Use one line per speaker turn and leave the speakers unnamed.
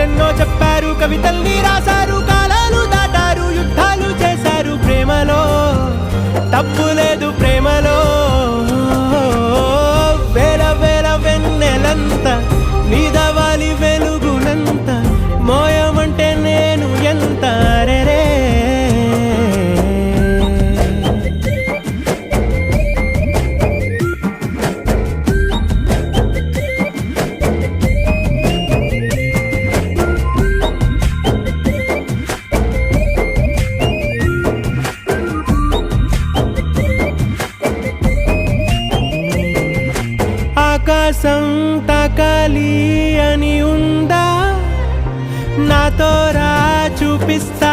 కథలెన్నో చెప్పారు, కవితల్ని రాశారు, కాలాలు దాటారు, యుద్ధాలు చేశారు. ప్రేమలో తప్పు లేదు, ప్రేమలో వేల వేల వెన్నెలంత నీదవాలి వెలుగునంత, మోయమంటే నేను ఎంత రే. ఆకాశం తాకాలి అని ఉందా, నాతో రా చూపిస్తా